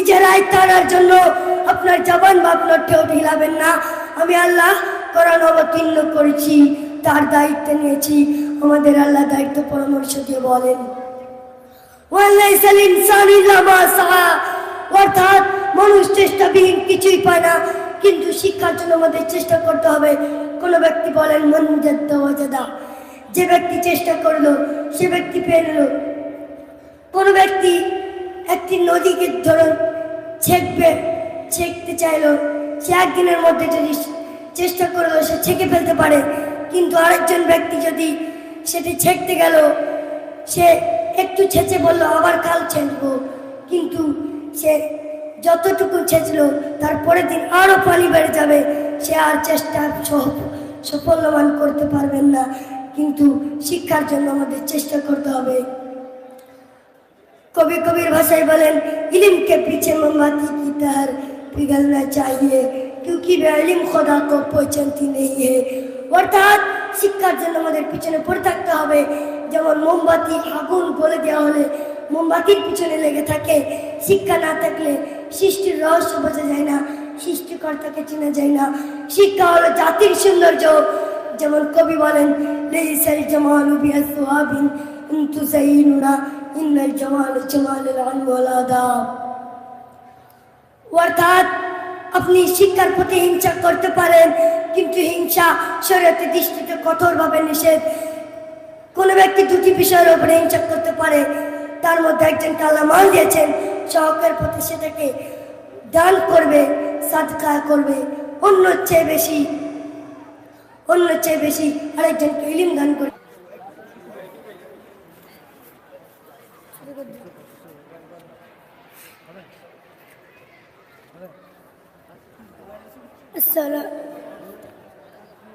নিজের আয়ত্ত আনার জন্য আপনার জবান বা আপনার ঠোঁট হিলাবেন না। আমি আল্লাহ কোরআন অবতীর্ণ করেছি, তার দায়িত্ব নিয়েছি। আমাদের আল্লাহ দায়িত্ব পরামর্শ দিয়ে বলেন, ওয়ালাইসাল ইনসানু ইল্লা মা সাআ, অর্থাৎ মানুষ চেষ্টাবিহীন কিছুই পায় না, কিন্তু শিক্ষার জন্য আমাদের চেষ্টা করতে হবে। কোন ব্যক্তি বলেন মান জাদ্দা ওয়াজাদা, যে ব্যক্তি চেষ্টা করলো সে ব্যক্তি পেল। কোন ব্যক্তি একটি নদীকে ধরুন ছেঁকতে চাইলো, সে একদিনের মধ্যে যদি চেষ্টা করলো সে ছেঁকে ফেলতে পারে, কিন্তু আরেকজন ব্যক্তি যদি সেটি ছেঁকতে গেল, সে একটু ছেঁচে বললো আবার কাল ছেঁচবো, কিন্তু সে যতটুকু ছেঁচলো তার পরের দিন আরো পানি বেড়ে যাবে, সে আর চেষ্টা সফলমান করতে পারবেন না। কিন্তু শিক্ষার জন্য আমাদের চেষ্টা করতে হবে। কবি কবির ভাষায় বলেন, ইলম কে পিছে মোমবাতি কি তার পিঘলনা চাহিয়ে क्योंकि बेइल्म खुदा को पहचानती नहीं है। অর্থাৎ শিক্ষার জন্য আমাদের পিছনে পড়ে থাকতে হবে। যেমন মোমবাতি আগুন বলে দেওয়া হলে মোমবাতির পিছনে লেগে থাকে, শিক্ষা না থাকলে সৃষ্টির রহস্য বোঝা যায় না, সৃষ্টিকর্তাকে চেনা যায় না। শিক্ষা হলো জাতির সৌন্দর্য। যেমন কবি বলেন, লাইসাল জামালু বিআসওয়াবিন ইন তুযাইনুনা ইন্নাল জামালু জামালুল আনওয়াল ওয়াল আদাব। অর্থাৎ আপনি শিক্ষার প্রতি হিংসা করতে পারেন, কিন্তু হিংসা শরীয়তের দৃষ্টিতে কঠোরভাবে নিষেধ। কোন ব্যক্তি দুটি বিষয়ের উপরে হিংসা করতে পারে, তার মধ্যে একজনকে আল্লাহ মাল দিয়েছেন, সহকের প্রতি সেটাকে দান করবে, সাদকা করবে, অন্যের চেয়ে বেশি আরেকজনকে ইলম দান করবে।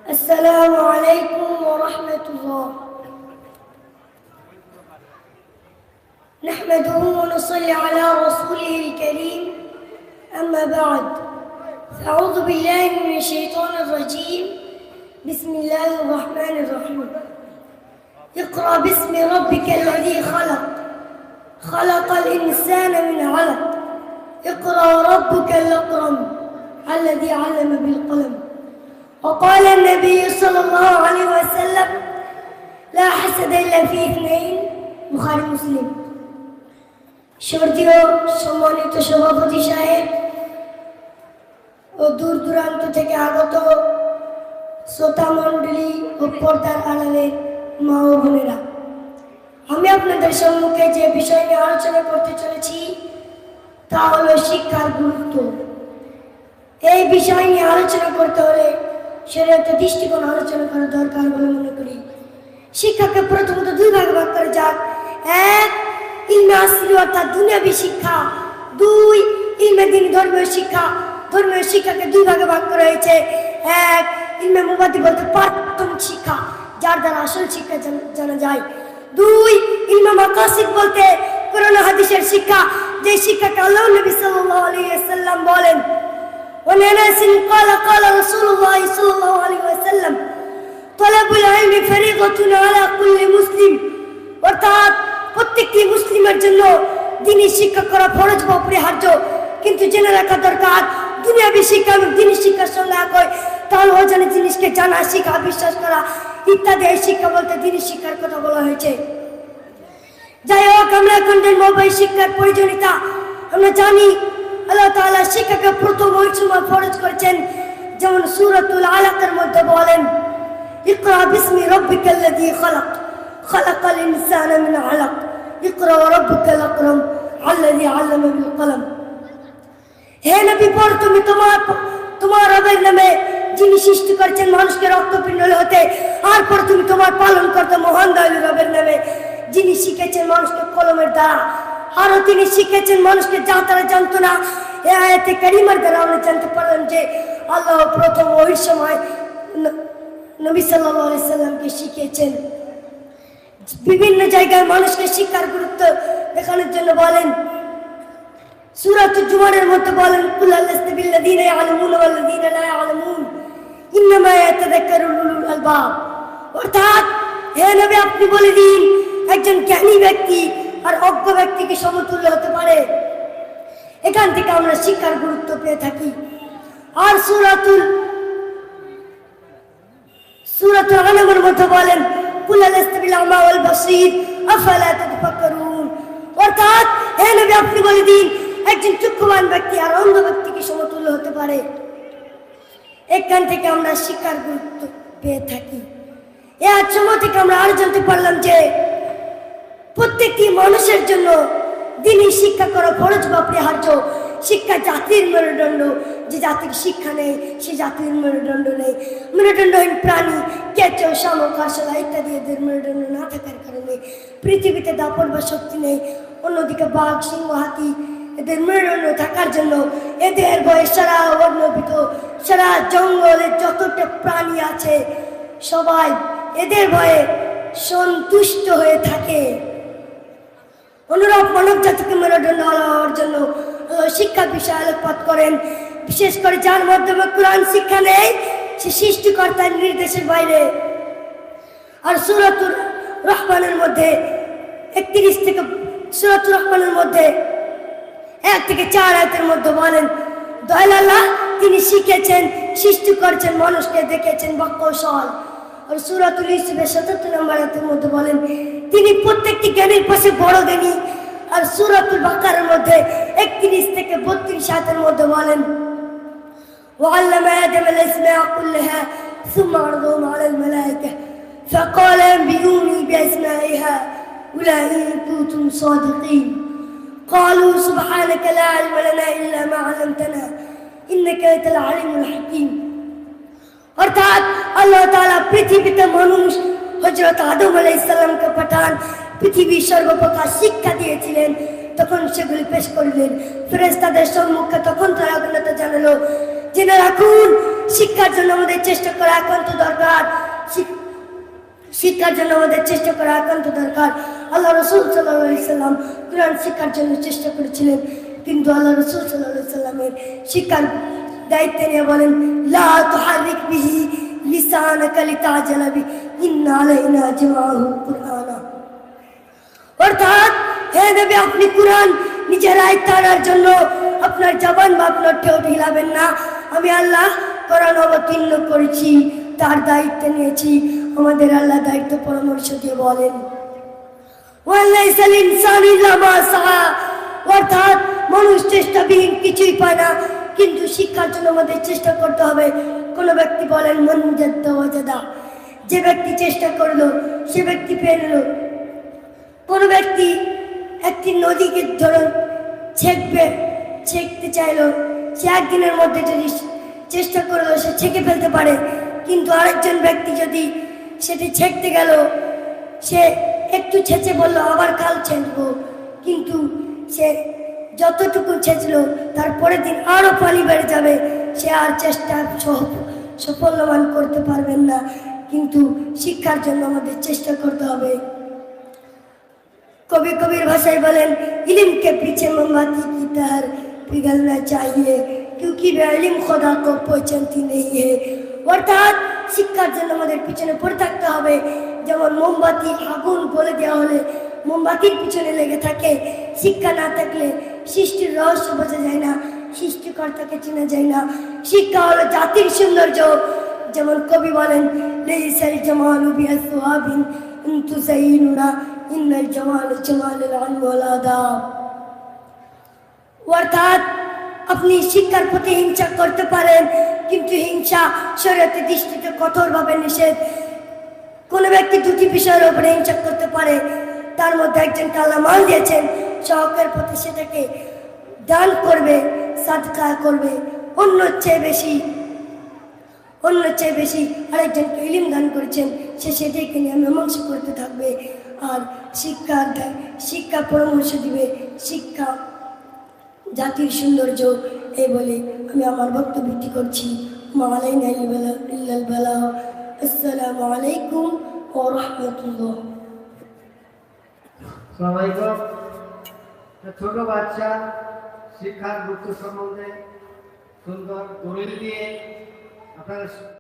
السلام عليكم ورحمة الله. نحمده ونصلي على رسوله الكريم. أما بعد، أعوذ بالله من الشيطان الرجيم. بسم الله الرحمن الرحيم. اقرأ باسم ربك الذي خلق، خلق الإنسان من علق، اقرأ ربك الأكرم الذي علم بالقلم. وقال النبي صلى الله عليه وسلم لا حسد إلا في اثنين. বুখারী মুসলিম। সর্দীয় সম্মানিত সভাপতি সাহেব ও দূর দূরান্ত থেকে আগত শ্রোতা মণ্ডলী ও পর্দার আড়ালের মা ও বোনেরা, আমি আপনাদের সম্মুখে যে বিষয় নিয়ে আলোচনা করতে চলেছি তা হলো শিক্ষার গুরুত্ব। এই বিষয় নিয়ে আলোচনা করতে হলে শরীয়তের দৃষ্টিকোণ আলোচনা করা দরকার বলে মনে করি। শিক্ষাকে প্রথমত দুই ভাগে ভাগ করা যাক। এক, ইলমে আসলি অর্থাৎ দুনিয়াবী শিক্ষা। দুই, ইলমে দ্বীন ধর্মীয় শিক্ষা। ধর্মীয় শিক্ষাকে দুই ভাগে ভাগ করা হয়েছে। এক, ইলমে মুবাদি বলতে প্রাথমিক শিক্ষা, যার দ্বারা আসল শিক্ষা জানা যায়। দুই, ইলমে মাকাসিদ বলতে কোরআন হাদিসের শিক্ষা, যে শিক্ষাকে আল্লাহ নবী সাল্লাল্লাহু আলাইহি ওয়াসাল্লাম বলেন, وعن أنس قال قال رسول الله صلى الله عليه وسلم طلب العلم فريضة على كل مسلم। অর্থাৎ প্রত্যেকটি মুসলিমের জন্য দ্বীনি শিক্ষা করা ফরজ বা অপরিহার্য। কিন্তু জেনে রাখা দরকার, দুনিয়াবী শিক্ষা এবং দ্বীনি শিক্ষার সঙ্গে এক হয়, তাহলে অজানা জিনিসকে জানা, শিক্ষা, বিশ্বাস করা ইত্যাদি এই শিক্ষা বলতে দ্বীনি শিক্ষার কথা বলা হয়েছে। যাই হোক, আমরা এখন মোবাইল শিক্ষার প্রয়োজনীয়তা আমরা জানি। আল্লাহ তাআলা শিক্ষাকে প্রথম ওই সময় ফরজ করেছেন, যেমন সূরাতুল আলাকের মধ্যে বলেন, ইকরা বিসমি রাব্বিকাল্লাযী খালাক, খালাকাল ইনসানা মিন আলাক, ইকরা রাব্বুকাল আকরাম আল্লাযী আল্লামা বিল কলম। হে নবী, পড়ো তুমি তোমার রবের নামে, যিনি সৃষ্টি করেছেন মানুষকে রক্তপিণ্ড হতে। আর পড়ো তুমি তোমার পালনকর্তা মহান দয়ালু রবের নামে, যিনি শিখেছেন মানুষকে কলমের দ্বারা। আরো তিনি শিখেছেন মানুষকে যা তারা জানতো না। এই আয়াতে কারিমার দ্বারা আমরা জানতে পারলাম যে আল্লাহ প্রথম ওই সময় নবী সাল্লাল্লাহু আলাইহি সাল্লামকে শিখিয়েছেন। বিভিন্ন জায়গায় মানুষকে শিক্ষার গুরুত্ব দেখানোর জন্য বলেন। সূরাতুল জুমারের মধ্যে বলেন, কুল আল্লাহু বিল্লাযীনা ইয়ালামুনা ওয়াল্লাযীনা লা ইয়ালামুন ইন্নামা ইয়াতাযাক্কারু উলুল আলবাব। অর্থাৎ হে নবী, আপনি বলে দিন, একজন জ্ঞানী ব্যক্তি আর অজ্ঞ ব্যক্তিকে সমতুল্য হতে পারে। এখান থেকে আমরা শিক্ষার গুরুত্ব পেয়ে থাকি। আর সূরাতুল আনামের মধ্যে বলেন কুল আলাস্তাবিল আমা ওয়াল বাসীর আফালা তাতাফাক্কারুন, অর্থাৎ হে নবী আপনি বলে দিন একজন চক্ষুবান ব্যক্তি আর অন্ধ ব্যক্তি কি সমতুল্য হতে পারে? এখান থেকে আমরা শিক্ষার গুরুত্ব পেয়ে থাকি। এর সময় থেকে আমরা আরো জানতে পারলাম যে প্রত্যেকটি মানুষের জন্য দিনই শিক্ষা করা ফরজ বা অপরিহার্য। শিক্ষা জাতির মেরুদণ্ড, যে জাতির শিক্ষা নেই সে জাতির মেরুদণ্ড নেই। মেরুদণ্ডহীন প্রাণী কেঁচো, শামুক, আরশোলা ইত্যাদি এদের মেরুদণ্ড না থাকার কারণে পৃথিবীতে দাপট বা শক্তি নেই। অন্যদিকে বাঘ, সিংহ, হাতি এদের মেরুদণ্ড থাকার জন্য এদের ভয়ে সারা অন্যভিত সারা জঙ্গলের যতটা প্রাণী আছে সবাই এদের ভয়ে সন্তুষ্ট হয়ে থাকে। অনুরূপ মানব জাতিকে মেরুদণ্ড হওয়ার জন্য শিক্ষা বিষয়ে আলোকপাত করেন। বিশেষ করে যার মাধ্যমে কোরআন শিক্ষা নেই সে সৃষ্টিকর্তার নির্দেশের বাইরে। আর সূরাতুর রহমানের মধ্যে 31 থেকে সূরাতুর রহমানের মধ্যে 1 থেকে 4 আয়াতের মধ্যে বলেন দয়াল আল্লাহ তিনি শিখেছেন, সৃষ্টি করেছেন, মানুষকে দেখেছেন বাক্যশাল। আর সূরাতুল ইউসুফের 77 নম্বর আয়াতের মধ্যে বলেন তিনি প্রত্যেকটি জ্ঞানীর পাশে বড় জ্ঞানী। আর সূরাতুল বাকারার মধ্যে 31 থেকে 32 আয়াতের মধ্যে বলেন وعلم آدم الأسماء كلها ثم عرضهم على الملائكة فقال أنبئوني بأسمائها إن كنتم صادقين قالوا سبحانك لا علم لنا إلا ما علمتنا إنك أنت العليم الحكيم। অর্থাৎ আল্লাহ তাআলা পৃথিবীতে মানুষ হযরত আদম আলাইহিস সালামকে পাঠান, পৃথিবীর সর্বপ্রকার শিক্ষা দিয়েছিলেন, তখন সেগুলি পেশ করলেন ফেরেশতাদের সম্মুখে। তখন তারা অজ্ঞতা জানালো জেনে রাখুন শিক্ষার জন্য আমাদের চেষ্টা করা একান্ত দরকার। শিক্ষার জন্য আমাদের চেষ্টা করা একান্ত দরকার। আল্লাহ রাসূল সাল্লাল্লাহু আলাইহি সাল্লাম কোরআন শিক্ষার জন্য চেষ্টা করেছিলেন, কিন্তু আল্লাহ রাসূল সাল্লাল্লাহু আলাইহি সাল্লামের শিক্ষার দায়িত্ব নিয়ে বলেন লা তুহারিক বিহি লিসানাকা লিতাজালা বি ইন্না আলাইনা জামাহু কুরআনা। অর্থাৎ হে নবী আপনি কোরআন নিজের আয়ত্তে আনার জন্য আপনার জবান বা আপনার ঠোঁট হিলাবেন না। আমি আল্লাহ কোরআন অবতীর্ণ করেছি, তার দায়িত্ব নিয়েছি। আমাদের আল্লাহ দায়িত্ব পরামর্শ দিয়ে বলেন ওয়ালাইসাল ইনসানু ইল্লা মা সাআ, অর্থাৎ মানুষ চেষ্টাবিহীন কিছুই পায় না, কিন্তু শিক্ষার জন্য আমাদের চেষ্টা করতে হবে। কোন ব্যক্তি বলেন মান জাদ্দা ওয়াজাদা, যে ব্যক্তি চেষ্টা করলো সে ব্যক্তি পেলো। কোন ব্যক্তি একটি নদীকে ধরুন ছেঁকতে চাইলো, সে একদিনের মধ্যে যদি চেষ্টা করলো সে ছেঁকে ফেলতে পারে, কিন্তু আরেকজন ব্যক্তি যদি সেটি ছেঁকতে গেল সে একটু ছেঁচে বললো আবার কাল ছেঁকবো, কিন্তু সে যতটুকু ছেঁচলো তারপরের দিন আরো পানি বেড়ে যাবে, সে আর চেষ্টা সফলমান করতে পারবেন না। কিন্তু শিক্ষার জন্য আমাদের চেষ্টা করতে হবে। कभी कबीर भाषाई बोलें इल्म के पीछे मोमबत्ती की तरह पिघलना चाहिए क्योंकि वे इल्म खुदा को पहचानती नहीं है। অর্থাৎ শিক্ষার জন্য আমাদের পিছনে পড়ে থাকতে হবে। যেমন মোমবাতি আগুন বলে দেওয়া হলে মোমবাতির পিছনে লেগে থাকে, শিক্ষা না থাকলে সৃষ্টির রহস্য বোঝা যায় না, সৃষ্টিকর্তাকে চেনা যায় না। শিক্ষা হলো জাতির সৌন্দর্য। যেমন কবি বলেন লাইসাল জামালু বিআসওয়াবিন তুযাইনুনা ইন্নাল জামাল জামালুল ইলমি ওয়াল আদাব। অর্থাৎ আপনি শিক্ষার প্রতি হিংসা করতে পারেন, কিন্তু হিংসা শরীয়তের দৃষ্টিতে কঠোরভাবে নিষেধ। কোন ব্যক্তি দুটি বিষয়ের উপরে হিংসা করতে পারে, তার মধ্যে একজনকে আল্লাহ মাল দিয়েছেন, সহকের প্রতি সেটাকে দান করবে, সাদকা করবে, অন্যের চেয়ে বেশি আরেকজনকে ইলম দান করেছেন, সে সেটাকে নিয়ে মীমাংসা করতে থাকবে আর শিক্ষা পরামর্শ দিবে। শিক্ষা জাতির সৌন্দর্য। এই বলে আমি আমার বক্তব্য বৃদ্ধি করছি। মালাইনা ইল্লাল বালাগ। আসসালামু আলাইকুম ওয়া রাহমাতুল্লাহ। আসসালামু আলাইকুম। ছোট বাচ্চা শিক্ষার গুরুত্ব সম্বন্ধে সুন্দর দলিল দিয়ে আপনারা